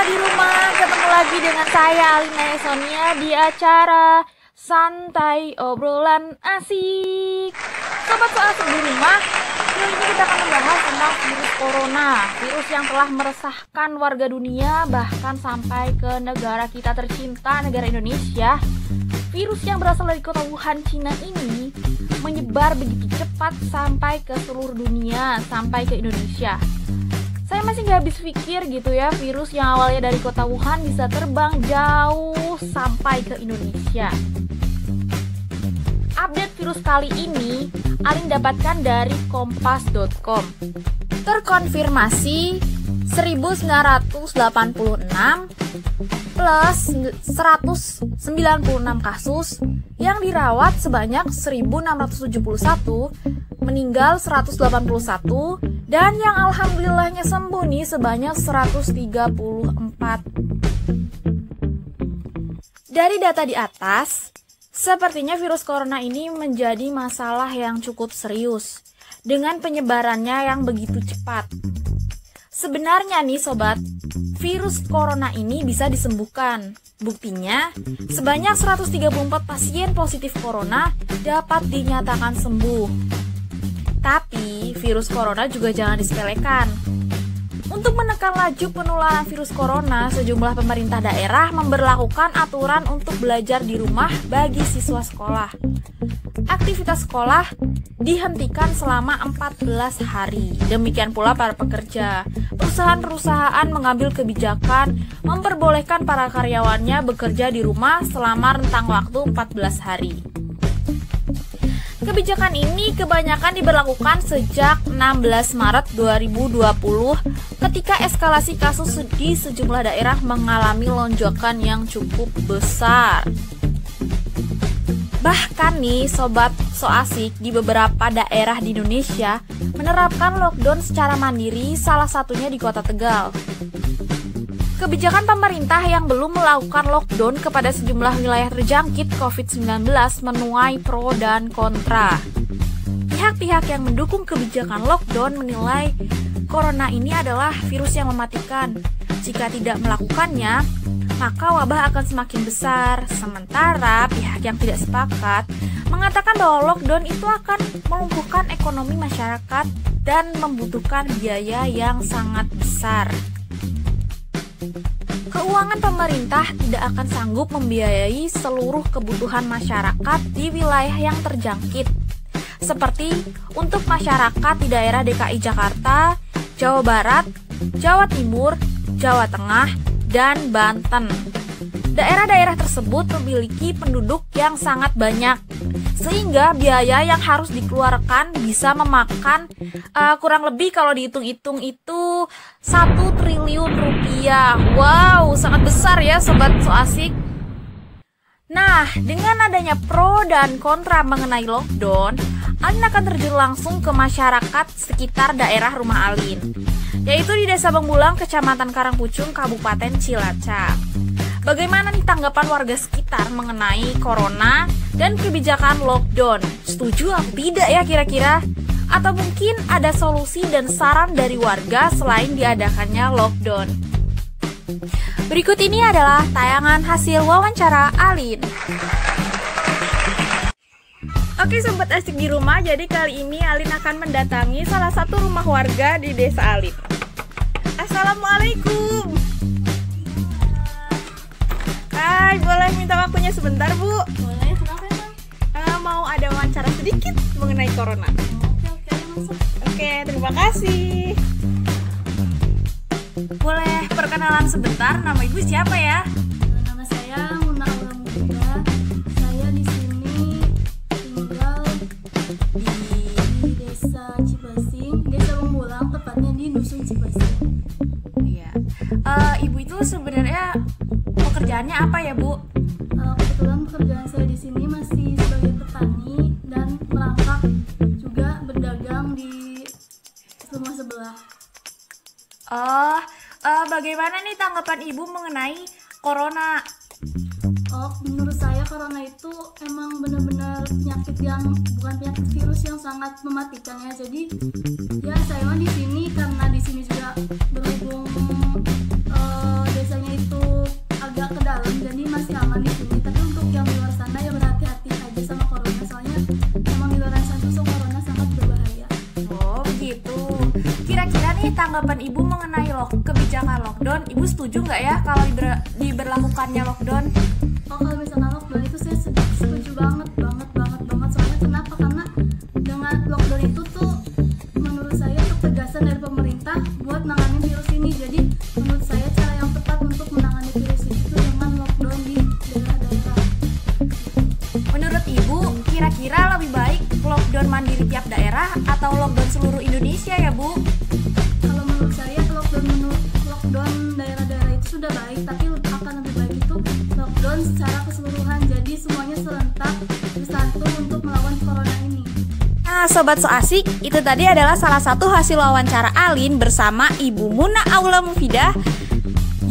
di rumah, ketemu lagi dengan saya Alina Sonia di acara Santai Obrolan Asik. Sobat so asik di rumah, kali ini kita akan membahas tentang virus corona, virus yang telah meresahkan warga dunia bahkan sampai ke negara kita tercinta, negara Indonesia. Virus yang berasal dari kota Wuhan, Cina ini menyebar begitu cepat sampai ke seluruh dunia, sampai ke Indonesia. Saya masih gak habis pikir gitu ya, virus yang awalnya dari kota Wuhan bisa terbang jauh sampai ke Indonesia. Update virus kali ini Alin dapatkan dari kompas.com. Terkonfirmasi 1986 plus 196 kasus, yang dirawat sebanyak 1671, meninggal 181, dan yang alhamdulillahnya sembuh nih sebanyak 134. Dari data di atas, sepertinya virus corona ini menjadi masalah yang cukup serius dengan penyebarannya yang begitu cepat. Sebenarnya nih sobat, virus corona ini bisa disembuhkan. Buktinya, sebanyak 134 pasien positif corona dapat dinyatakan sembuh. Tapi, virus corona juga jangan disepelekan. Untuk menekan laju penularan virus corona, sejumlah pemerintah daerah memberlakukan aturan untuk belajar di rumah bagi siswa sekolah. Aktivitas sekolah dihentikan selama 14 hari. Demikian pula para pekerja. Perusahaan-perusahaan mengambil kebijakan memperbolehkan para karyawannya bekerja di rumah selama rentang waktu 14 hari. Kebijakan ini kebanyakan diberlakukan sejak 16 Maret 2020 ketika eskalasi kasus di sejumlah daerah mengalami lonjakan yang cukup besar. Bahkan nih sobat so asik, di beberapa daerah di Indonesia menerapkan lockdown secara mandiri, salah satunya di Kota Tegal. Kebijakan pemerintah yang belum melakukan lockdown kepada sejumlah wilayah terjangkit COVID-19 menuai pro dan kontra. Pihak-pihak yang mendukung kebijakan lockdown menilai corona ini adalah virus yang mematikan. Jika tidak melakukannya, maka wabah akan semakin besar. Sementara pihak yang tidak sepakat mengatakan bahwa lockdown itu akan melumpuhkan ekonomi masyarakat dan membutuhkan biaya yang sangat besar. Keuangan pemerintah tidak akan sanggup membiayai seluruh kebutuhan masyarakat di wilayah yang terjangkit, seperti untuk masyarakat di daerah DKI Jakarta, Jawa Barat, Jawa Timur, Jawa Tengah, dan Banten. Daerah-daerah tersebut memiliki penduduk yang sangat banyak, sehingga biaya yang harus dikeluarkan bisa memakan kurang lebih kalau dihitung-hitung itu 1 triliun rupiah. Wow, sangat besar ya sobat so asik. Nah, dengan adanya pro dan kontra mengenai lockdown, Alin akan terjun langsung ke masyarakat sekitar daerah rumah Alin, yaitu di Desa Bengbulang, Kecamatan Karangpucung, Kabupaten Cilacap. Bagaimana nih tanggapan warga sekitar mengenai corona dan kebijakan lockdown? Setuju atau tidak ya kira-kira? Atau mungkin ada solusi dan saran dari warga selain diadakannya lockdown? Berikut ini adalah tayangan hasil wawancara Alin. Oke sobat asik di rumah, jadi kali ini Alin akan mendatangi salah satu rumah warga di Desa Alin. Assalamualaikum. Hai, boleh minta waktunya sebentar, Bu? Boleh, kenapa emang? Mau ada wawancara sedikit mengenai corona. Oke, masuk. Oke, terima kasih. Boleh perkenalan sebentar, nama Ibu siapa ya? Nama saya Muna Aura Muda. Saya di sini tinggal di Desa Cipasing, Desa Bengbulang, tepatnya di Dusun Cipasing. Iya. Ibu itu sebenarnya pekerjaannya apa ya, Bu? Kebetulan pekerjaan saya di sini masih sebagai petani dan merangkap juga berdagang di rumah sebelah. Bagaimana nih tanggapan Ibu mengenai corona? Menurut saya corona itu emang benar-benar penyakit yang bukan penyakit virus yang sangat mematikan ya. Jadi ya saya mah di sini karena di sini juga berhubung desanya Kira-kira nih tanggapan Ibu mengenai kebijakan lockdown, Ibu setuju nggak ya kalau diberlakukannya lockdown? Oh, kalau misalkan lockdown itu saya setuju banget. Soalnya kenapa? Karena dengan lockdown itu tuh menurut saya ketegasan dari pemerintah buat nanganin virus ini. Jadi menurut saya cara yang tepat untuk menangani virus itu dengan lockdown di daerah-daerah. Menurut Ibu, kira-kira lebih baik lockdown mandiri tiap daerah atau lockdown seluruh Indonesia ya, Bu? Kalau menurut saya lockdown daerah-daerah itu sudah baik, tapi akan lebih baik itu lockdown secara keseluruhan. Jadi semuanya serentak bersatu untuk melawan corona ini. Nah, Sobat So Asik, itu tadi adalah salah satu hasil wawancara Alin bersama Ibu Muna Aula Mufidah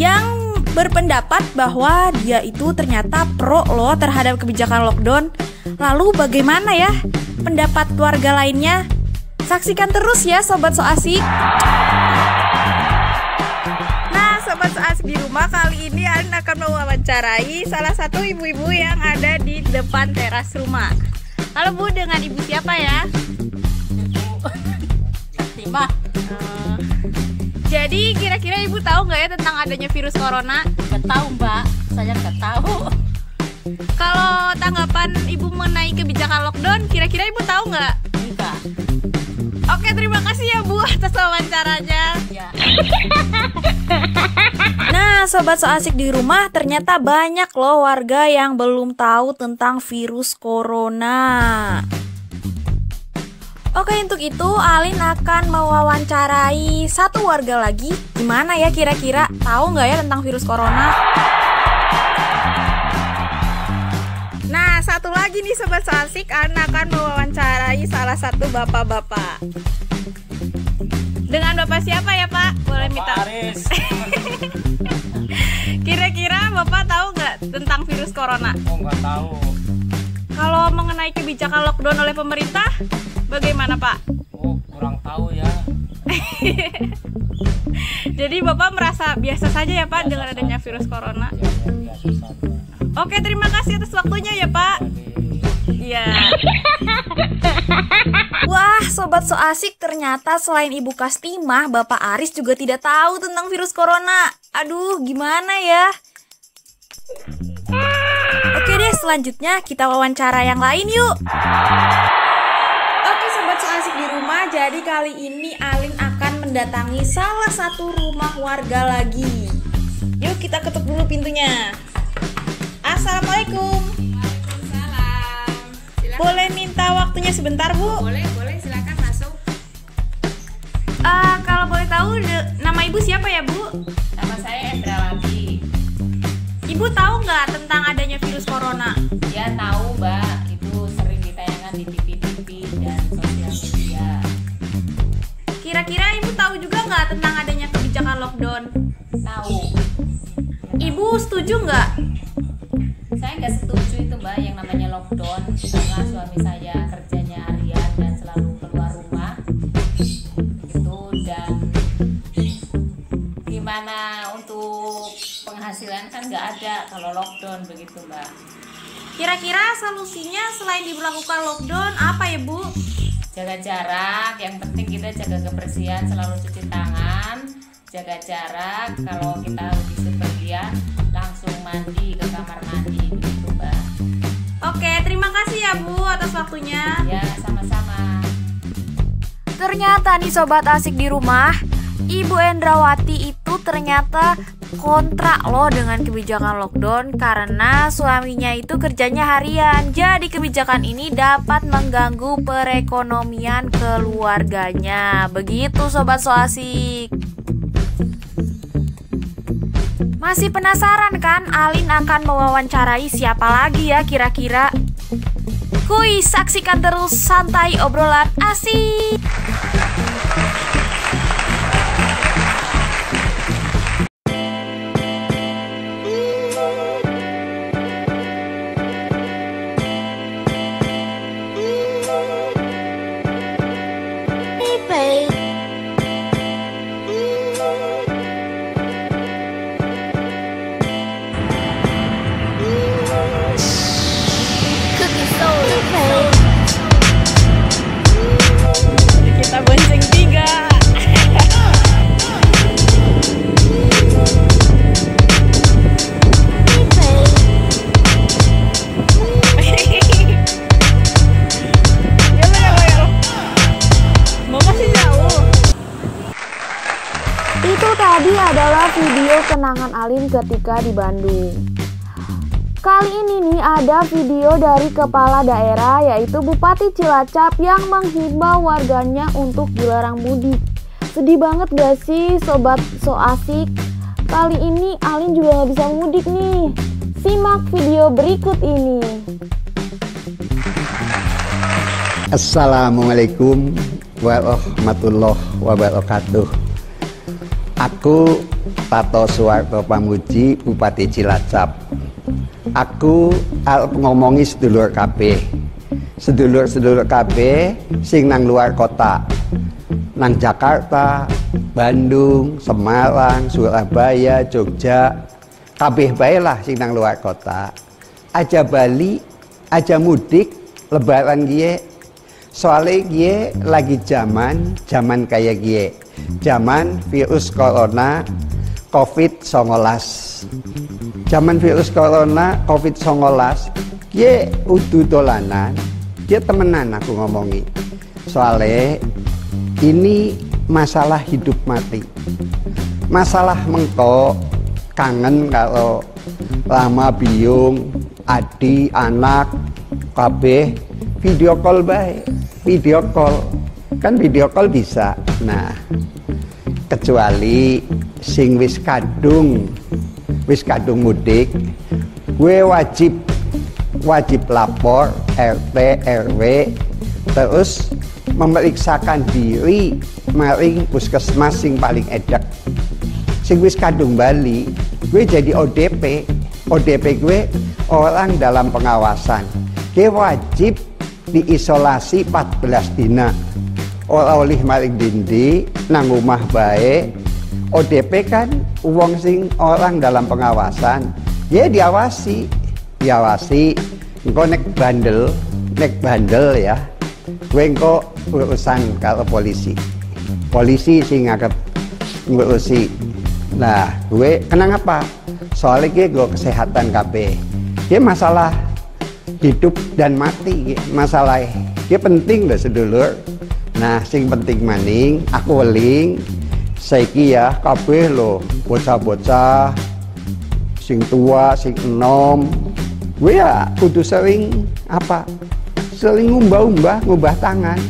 yang berpendapat bahwa dia itu ternyata pro loh terhadap kebijakan lockdown. Lalu bagaimana ya pendapat keluarga lainnya? Saksikan terus ya Sobat So Asik. Nah, Sobat So Asik di rumah, kali ini Alin akan mewawancarai salah satu ibu-ibu yang ada di depan teras rumah. Halo Bu, dengan Ibu siapa ya? Fatimah. Jadi kira-kira Ibu tahu nggak ya tentang adanya virus corona? Nggak tahu Mbak, saya nggak tahu. Kalau tanggapan Ibu mengenai kebijakan lockdown, kira-kira Ibu tahu nggak? Enggak. Oke, terima kasih ya Bu atas wawancaranya. Ya. Nah, Sobat So Asik di rumah, ternyata banyak loh warga yang belum tahu tentang virus corona. Oke, untuk itu Alin akan mewawancarai satu warga lagi. Gimana ya kira-kira? Tahu nggak ya tentang virus corona? Nah, satu lagi nih Sobat So Asik, Alin akan mewawancarai salah satu bapak-bapak. Dengan Bapak siapa ya Pak? Boleh minta? Aris. Kira-kira Bapak tahu nggak tentang virus corona? Oh, nggak tahu. Kalau mengenai kebijakan lockdown oleh pemerintah, bagaimana Pak? Oh, kurang tahu ya. Jadi Bapak merasa biasa saja ya Pak Biasa dengan adanya saja. virus corona? Ya, biasa saja. Oke, terima kasih atas waktunya ya Pak. Iya. Wah, Sobat So Asik, ternyata selain Ibu Kastimah, Bapak Aris juga tidak tahu tentang virus corona. Aduh, gimana ya? Oke deh, selanjutnya kita wawancara yang lain yuk. Oke Sobat So Asik di rumah, jadi kali ini Alin akan mendatangi salah satu rumah warga lagi. Yuk kita ketuk dulu pintunya. Assalamualaikum. Waalaikumsalam. Silakan. Boleh minta waktunya sebentar Bu? Boleh, silakan masuk. Kalau boleh tahu nama Ibu siapa ya Bu? Nama saya Endrawati. Ibu tahu nggak tentang adanya virus corona? Ya tahu Mbak, itu sering ditayangkan di TV-TV dan sosial media. Kira-kira Ibu tahu juga nggak tentang adanya kebijakan lockdown? Tahu. Ibu setuju nggak? Saya nggak setuju itu Mbak yang namanya lockdown, karena suami saya kerjanya harian dan selalu keluar rumah. Itu dan gimana untuk penghasilan kan nggak ada kalau lockdown begitu Mbak. Kira-kira solusinya selain diberlakukan lockdown apa ya Bu? Jaga jarak, yang penting kita jaga kebersihan, selalu cuci tangan, jaga jarak. Kalau kita habis bepergian langsung mandi ke kamar mandi begitu Mbak. Oke, terima kasih ya Bu atas waktunya. Ya sama-sama. Ternyata nih Sobat Asik di rumah, Ibu Endrawati itu ternyata kontra loh dengan kebijakan lockdown karena suaminya itu kerjanya harian. Jadi kebijakan ini dapat mengganggu perekonomian keluarganya. Begitu Sobat So Asik. Masih penasaran kan Alin akan mewawancarai siapa lagi ya kira-kira? Kuy, saksikan terus santai obrolan asik. Kita bonceng Itu tadi adalah video kenangan Alin ketika di Bandung. Kali ini nih ada video dari kepala daerah yaitu Bupati Cilacap yang menghimbau warganya untuk dilarang mudik. Sedih banget gak sih sobat so asik? Kali ini Alin juga gak bisa mudik nih. Simak video berikut ini. Assalamualaikum warahmatullahi wabarakatuh. Aku Tato Suwarto Pamuji, Bupati Cilacap. Aku ngomongi sedulur kabeh. Sedulur kabeh sing nang luar kota. Nang Jakarta, Bandung, Semarang, Surabaya, Jogja. Kabeh bae lah sing nang luar kota. Aja Bali, aja mudik lebaran gie. Soalnya gie lagi zaman kayak gie. Zaman virus corona COVID-19. Zaman virus corona COVID-19, gie udu dolanan, gie temenan aku ngomongi. Soalnya ini masalah hidup mati. Masalah mengko kangen kalau lama biung, adi, anak, kabeh video call baik. Video call. Kan video call bisa. Nah, kecuali sing wis kadung mudik, gue wajib lapor RT RW terus memeriksakan diri maring puskesmas sing paling edek. Sing wis kadung Bali, gue jadi ODP gue orang dalam pengawasan. Gue wajib diisolasi 14 dina. Ora oleh maring dindi nang omah bae. ODP kan wong sing orang dalam pengawasan. Ya diawasi. Engko nek bandel ya. Kowe engko urusan karo polisi. Polisi sing ngakep ngurusi. Nah, gue kenang apa? Soalnya gue kesehatan kabeh. Gue masalah hidup dan mati, masalah gue penting loh sedulur. Nah, sing penting maning aku weling saiki ya kabeh lho, bocah-bocah sing tua, sing enom. Gue ya kudu sering ngubah tangan.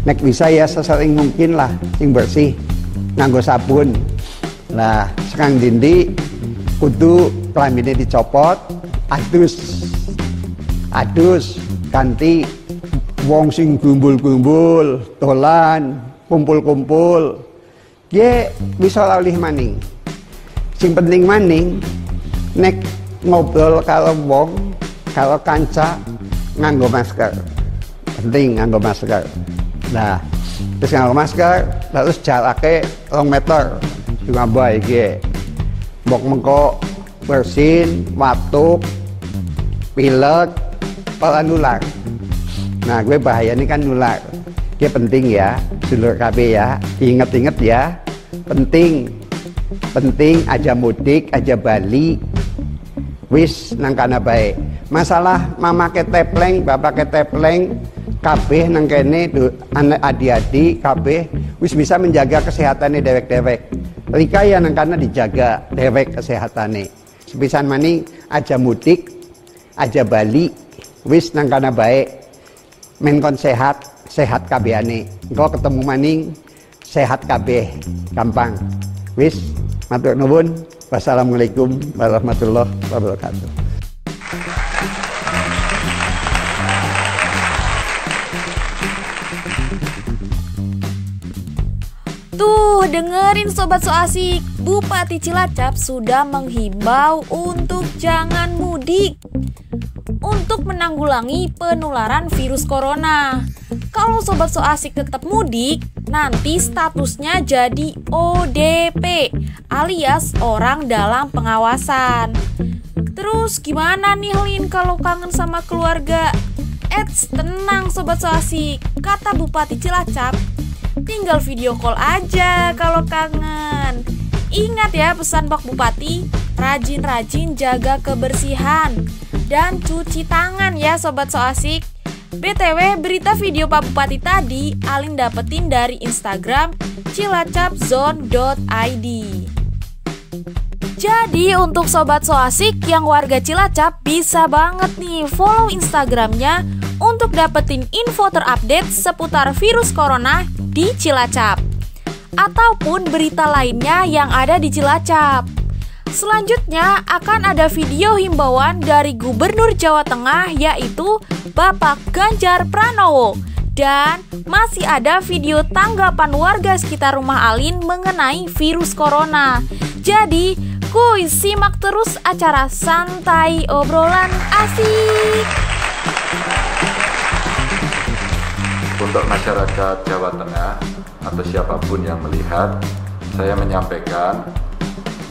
Nek bisa ya sesering mungkin lah sing bersih nganggo sabun. Nah, sekarang dindi kudu kelambine dicopot, adus ganti wong sing gumbul-gumbul, dolan, kumpul-kumpul. Ye bisa lalih maning. Sing penting maning nek ngobrol karo wong, karo kanca nganggo masker. Penting nganggo masker. Nah, terus nganggo masker, terus jarake 2 meter. Cuma bae iki. Mbok mengko bersin, watuk, pilek, ora nular. Nah, gue bahaya ini kan nular. Gue penting ya, dulur KB ya. Ingat-ingat ya. Penting aja mudik, aja Bali. Wis nang kana bae. Masalah mama ketepleng, bapak ketepleng, kabeh nang kene anak adi-adi kabeh wis bisa menjaga kesehatannya dewek-dewek. Rika ya nang kana dijaga dewek kesehatane. Sepisan maning aja mudik, aja Bali, wis nang kana bae. Menkon sehat kabehane. Engko ketemu maning sehat kabeh, gampang. Wis, matur nuwun. Wassalamualaikum warahmatullahi wabarakatuh. Tuh, dengerin sobat so asik. Bupati Cilacap sudah menghimbau untuk jangan mudik untuk menanggulangi penularan virus corona. Kalau sobat so asik tetap mudik, nanti statusnya jadi ODP alias orang dalam pengawasan. Terus gimana nih Lin kalau kangen sama keluarga? Tenang sobat so asik, kata Bupati Cilacap, tinggal video call aja kalau kangen. Ingat ya pesan Pak Bupati, rajin-rajin jaga kebersihan dan cuci tangan ya sobat so asik. BTW, berita video Pak Bupati tadi Alin dapetin dari Instagram cilacapzone.id. Jadi untuk Sobat So Asik yang warga Cilacap bisa banget nih follow Instagramnya untuk dapetin info terupdate seputar virus corona di Cilacap ataupun berita lainnya yang ada di Cilacap. Selanjutnya akan ada video himbauan dari Gubernur Jawa Tengah yaitu Bapak Ganjar Pranowo. Dan masih ada video tanggapan warga sekitar rumah Alin mengenai virus corona. Jadi, kuy simak terus acara Santai Obrolan Asik. Untuk masyarakat Jawa Tengah atau siapapun yang melihat, saya menyampaikan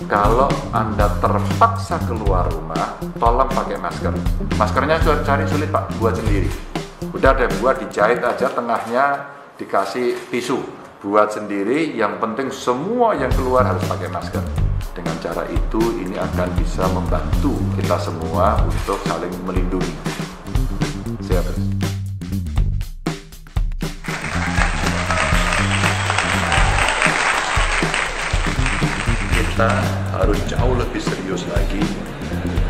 kalau Anda terpaksa keluar rumah, tolong pakai masker. Maskernya cari sulit Pak, buat sendiri. Udah deh, buat dijahit aja, tengahnya dikasih tisu. Buat sendiri, yang penting semua yang keluar harus pakai masker. Dengan cara itu, ini akan bisa membantu kita semua untuk saling melindungi. Siap. Kita harus jauh lebih serius lagi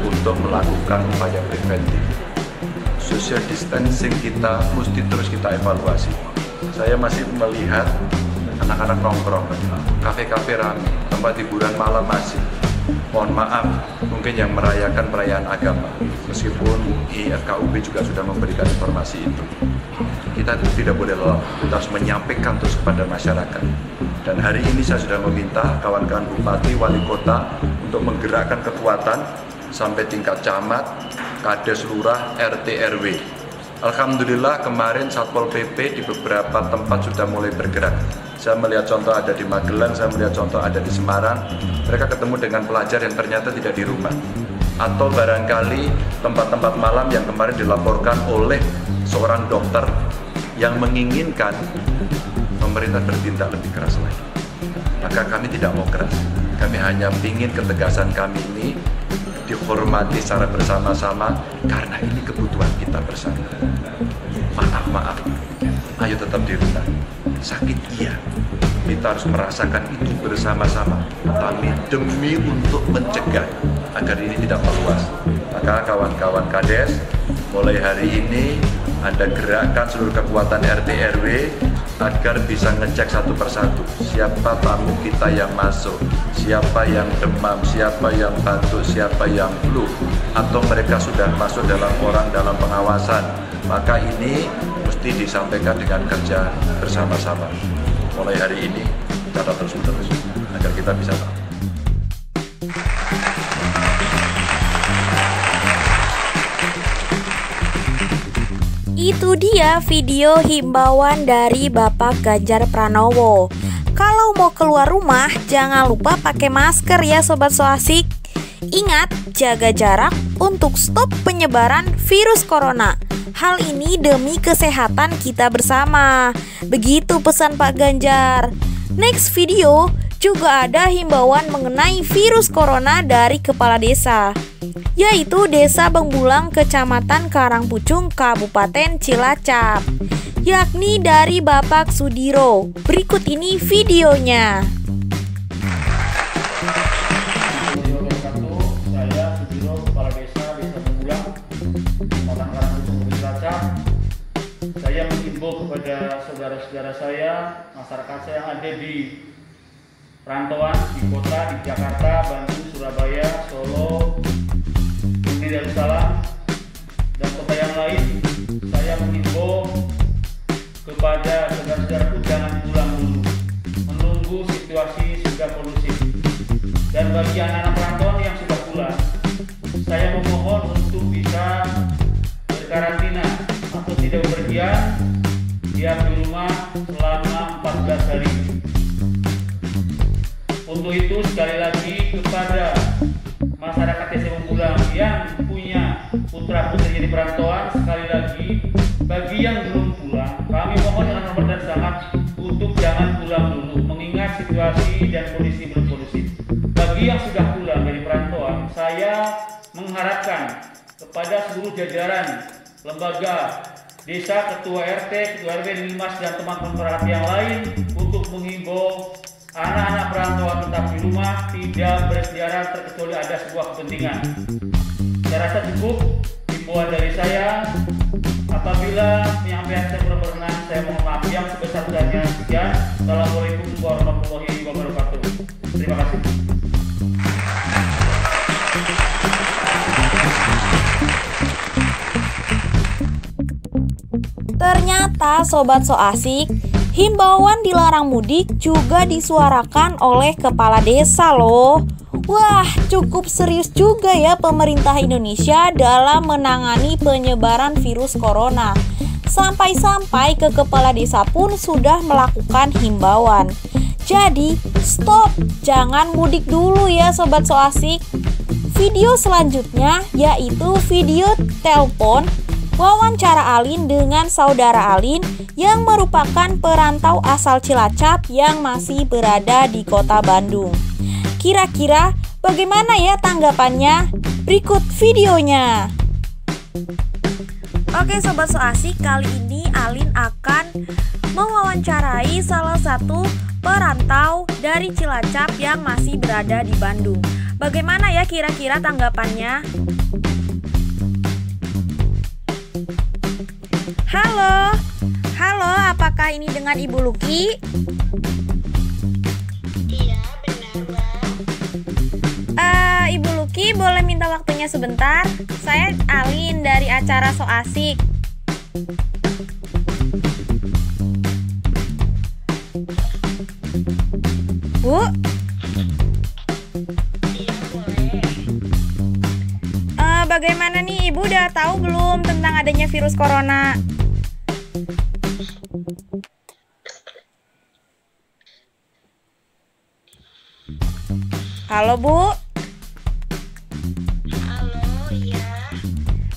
untuk melakukan upaya preventif. Social distancing kita mesti terus kita evaluasi. Saya masih melihat anak-anak nongkrong, kafe-kafe ramai, tempat hiburan malam masih. Mohon maaf, mungkin yang merayakan perayaan agama, meskipun UI, FKUB juga sudah memberikan informasi itu. Kita tidak boleh lelah, kita harus menyampaikan terus kepada masyarakat. Dan hari ini saya sudah meminta kawan-kawan bupati, wali kota untuk menggerakkan kekuatan sampai tingkat camat, kades lurah, RT, RW. Alhamdulillah kemarin Satpol PP di beberapa tempat sudah mulai bergerak. Saya melihat contoh ada di Magelang, saya melihat contoh ada di Semarang. Mereka ketemu dengan pelajar yang ternyata tidak di rumah. Atau barangkali tempat-tempat malam yang kemarin dilaporkan oleh seorang dokter yang menginginkan pemerintah bertindak lebih keras lagi. Maka kami tidak mau keras. Kami hanya ingin ketegasan kami ini dihormati secara bersama-sama karena ini kebutuhan kita bersama. Maaf, ayo tetap di rumah. Sakit iya, kita harus merasakan itu bersama-sama. Tapi demi untuk mencegah agar ini tidak meluas. Maka kawan-kawan kades, mulai hari ini Anda gerakkan seluruh kekuatan RT RW agar bisa ngecek satu persatu siapa tamu kita yang masuk, siapa yang demam, siapa yang batuk, siapa yang flu, atau mereka sudah masuk dalam orang dalam pengawasan. Maka ini mesti disampaikan dengan kerja bersama-sama. Mulai hari ini kita terus-menerus agar kita bisa tahu. Itu dia video himbauan dari Bapak Ganjar Pranowo. Kalau mau keluar rumah, jangan lupa pakai masker ya Sobat So Asik. Ingat, jaga jarak untuk stop penyebaran virus corona. Hal ini demi kesehatan kita bersama. Begitu pesan Pak Ganjar. Next video juga ada himbauan mengenai virus corona dari Kepala Desa, yaitu Desa Bengbulang, Kecamatan Karangpucung, Kabupaten Cilacap, yakni dari Bapak Sudiro. Berikut ini videonya. Saya Sudiro, Kepala Desa Bengbulang, Kecamatan Karangpucung, Cilacap. Saya menghimbau kepada saudara-saudara saya, masyarakat saya yang ada di perantauan di kota, di Jakarta, Bandung, Surabaya, Solo, Darussalam, dan kota yang lain. Saya menghimbau kepada saudara-saudaraku jangan pulang dulu, menunggu situasi sudah kondusif. Dan bagi anak-anak perantauan yang sudah pulang, saya memohon untuk bisa berkarantina atau tidak bepergian, diam di rumah selama 14 hari. Untuk itu sekali lagi kepada masyarakat Desa Bengbulang yang punya putra-putrinya di perantauan, sekali lagi bagi yang belum pulang, kami mohon dengan hormat dan sangat untuk jangan pulang dulu, mengingat situasi dan kondisi belum kondusif. Bagi yang sudah pulang dari perantauan, saya mengharapkan kepada seluruh jajaran lembaga desa, ketua RT, ketua RW, Linmas, dan teman-teman perhati yang lain untuk menghimbau anak-anak perantauan tetap di rumah, tidak berkeliaran terkecuali ada sebuah kepentingan. Saya rasa cukup himbauan dari saya. Apabila penyampaian saya kurang berkenan, saya mohon maaf yang sebesar-besarnya. Sekian. Assalamualaikum warahmatullahi wabarakatuh. Terima kasih. Ternyata Sobat So Asik, himbauan dilarang mudik juga disuarakan oleh kepala desa loh. Wah, cukup serius juga ya pemerintah Indonesia dalam menangani penyebaran virus corona. Sampai-sampai ke kepala desa pun sudah melakukan himbauan. Jadi, stop, jangan mudik dulu ya Sobat So Asik. Video selanjutnya yaitu video telepon wawancara Alin dengan saudara Alin yang merupakan perantau asal Cilacap yang masih berada di kota Bandung. Kira-kira bagaimana ya tanggapannya? Berikut videonya. Oke Sobat So Asik, kali ini Alin akan mewawancarai salah satu perantau dari Cilacap yang masih berada di Bandung. Bagaimana ya kira-kira tanggapannya? Halo, halo, apakah ini dengan Ibu Luki? Iya, benar, Mbak. Ibu Luki, boleh minta waktunya sebentar? Saya Alin dari acara So Asik. Bu? Iya, boleh. Bagaimana nih, Ibu udah tahu belum tentang adanya virus corona? Halo Bu, Halo, iya.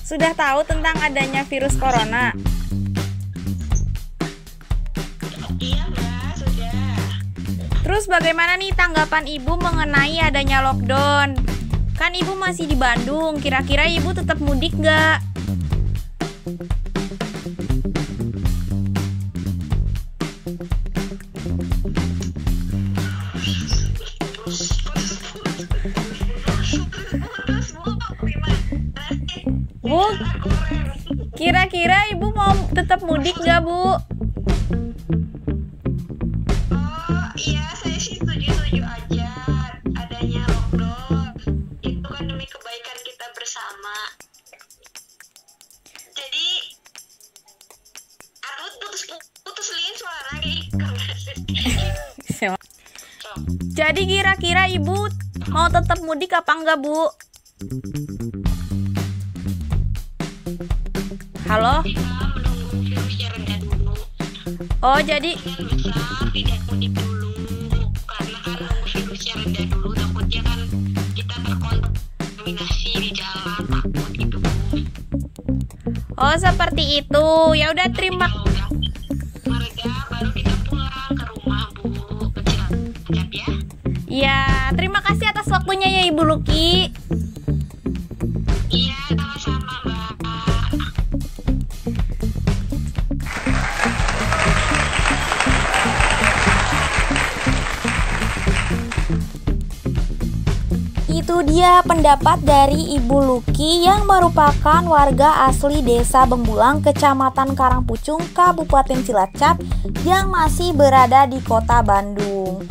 sudah tahu tentang adanya virus corona? Iya, Mbak, sudah. Terus bagaimana nih tanggapan Ibu mengenai adanya lockdown? Kan Ibu masih di Bandung, kira-kira Ibu tetap mudik nggak? Bu, kira-kira Ibu mau tetap mudik nggak, Bu? Oh, iya, saya sih setuju-setuju aja adanya lockdown. Itu kan demi kebaikan kita bersama. Jadi, aduh, putus lin suara kayak Jadi kira-kira Ibu mau tetap mudik apa enggak, Bu? Halo? kita menunggu virusnya reda dulu. Oh, jadi Besar tidak mudik dulu karena kan nunggu virusnya reda dulu, takutnya kan kita terkontaminasi di jalan, takut gitu. oh seperti itu. Ya udah terima. Udah mereda baru kita pulang ke rumah, Bu. Siap ya. Ya, terima kasih atas waktunya ya Ibu Luki. Iya, sama-sama, Mbak. Itu dia pendapat dari Ibu Luki yang merupakan warga asli Desa Bembulang, Kecamatan Karangpucung, Kabupaten Cilacap yang masih berada di kota Bandung.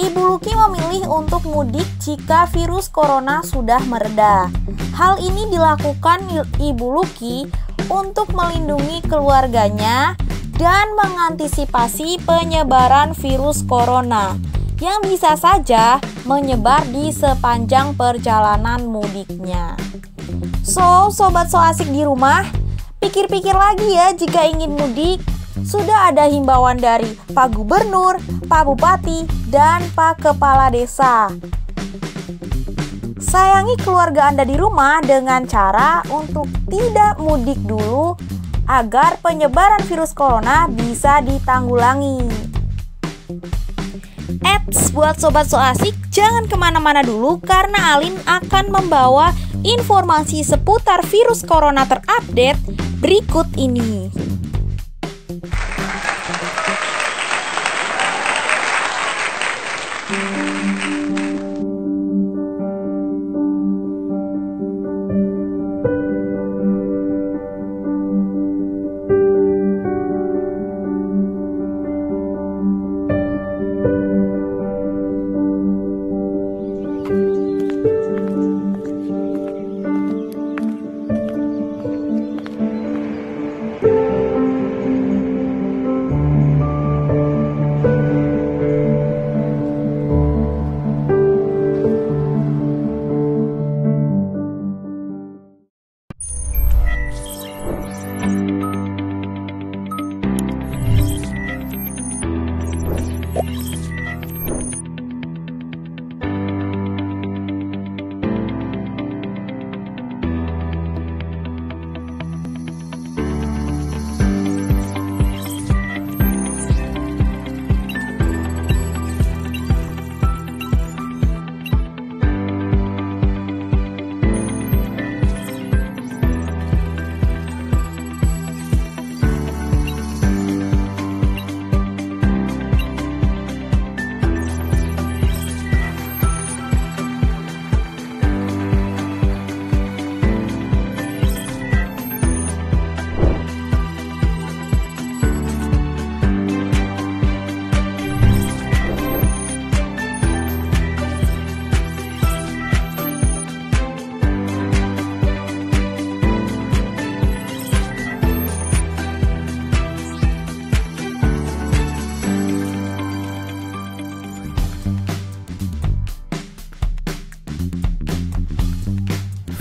Ibu Luki memilih untuk mudik jika virus corona sudah mereda. Hal ini dilakukan Ibu Luki untuk melindungi keluarganya dan mengantisipasi penyebaran virus corona yang bisa saja menyebar di sepanjang perjalanan mudiknya. So, Sobat So Asik di rumah, pikir-pikir lagi ya jika ingin mudik. Sudah ada himbauan dari Pak Gubernur, Pak Bupati, dan Pak Kepala Desa. Sayangi keluarga Anda di rumah dengan cara untuk tidak mudik dulu agar penyebaran virus corona bisa ditanggulangi. Eits, buat Sobat So Asik, jangan kemana-mana dulu karena Alin akan membawa informasi seputar virus corona terupdate berikut ini.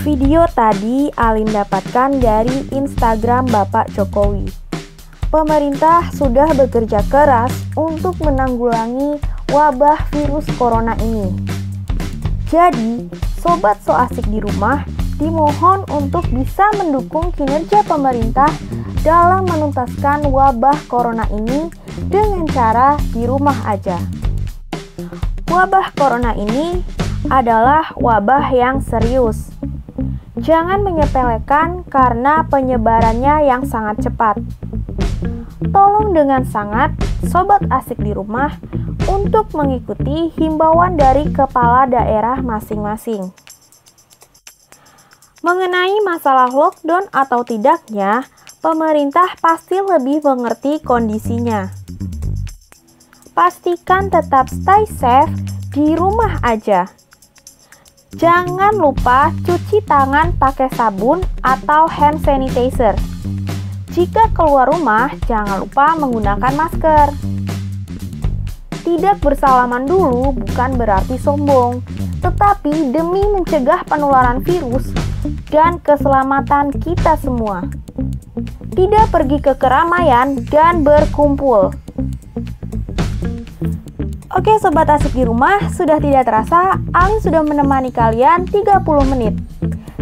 Video tadi Alin dapatkan dari Instagram Bapak Jokowi. Pemerintah sudah bekerja keras untuk menanggulangi wabah virus corona ini. Jadi, sobat so asik di rumah dimohon untuk bisa mendukung kinerja pemerintah dalam menuntaskan wabah corona ini dengan cara di rumah aja. Wabah corona ini adalah wabah yang serius. Jangan menyepelekan karena penyebarannya yang sangat cepat. Tolong dengan sangat, sobat asik di rumah, untuk mengikuti himbauan dari kepala daerah masing-masing. Mengenai masalah lockdown atau tidaknya, pemerintah pasti lebih mengerti kondisinya. Pastikan tetap stay safe di rumah aja. Jangan lupa cuci tangan pakai sabun atau hand sanitizer. Jika keluar rumah, jangan lupa menggunakan masker. Tidak bersalaman dulu bukan berarti sombong, tetapi demi mencegah penularan virus dan keselamatan kita semua. Tidak pergi ke keramaian dan berkumpul. Oke sobat asik di rumah, sudah tidak terasa Alin sudah menemani kalian 30 menit.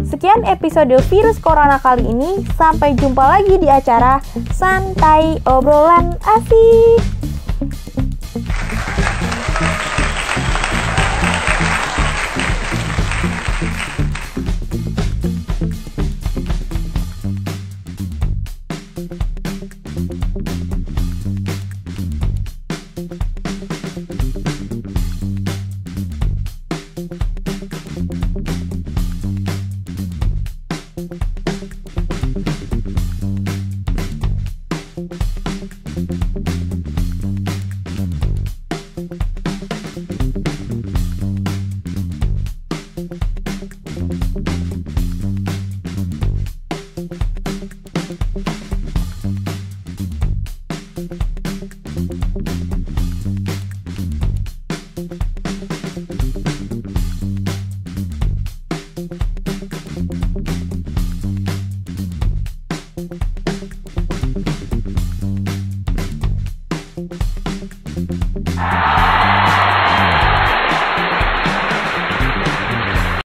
Sekian episode virus corona kali ini, sampai jumpa lagi di acara Santai Obrolan Asik.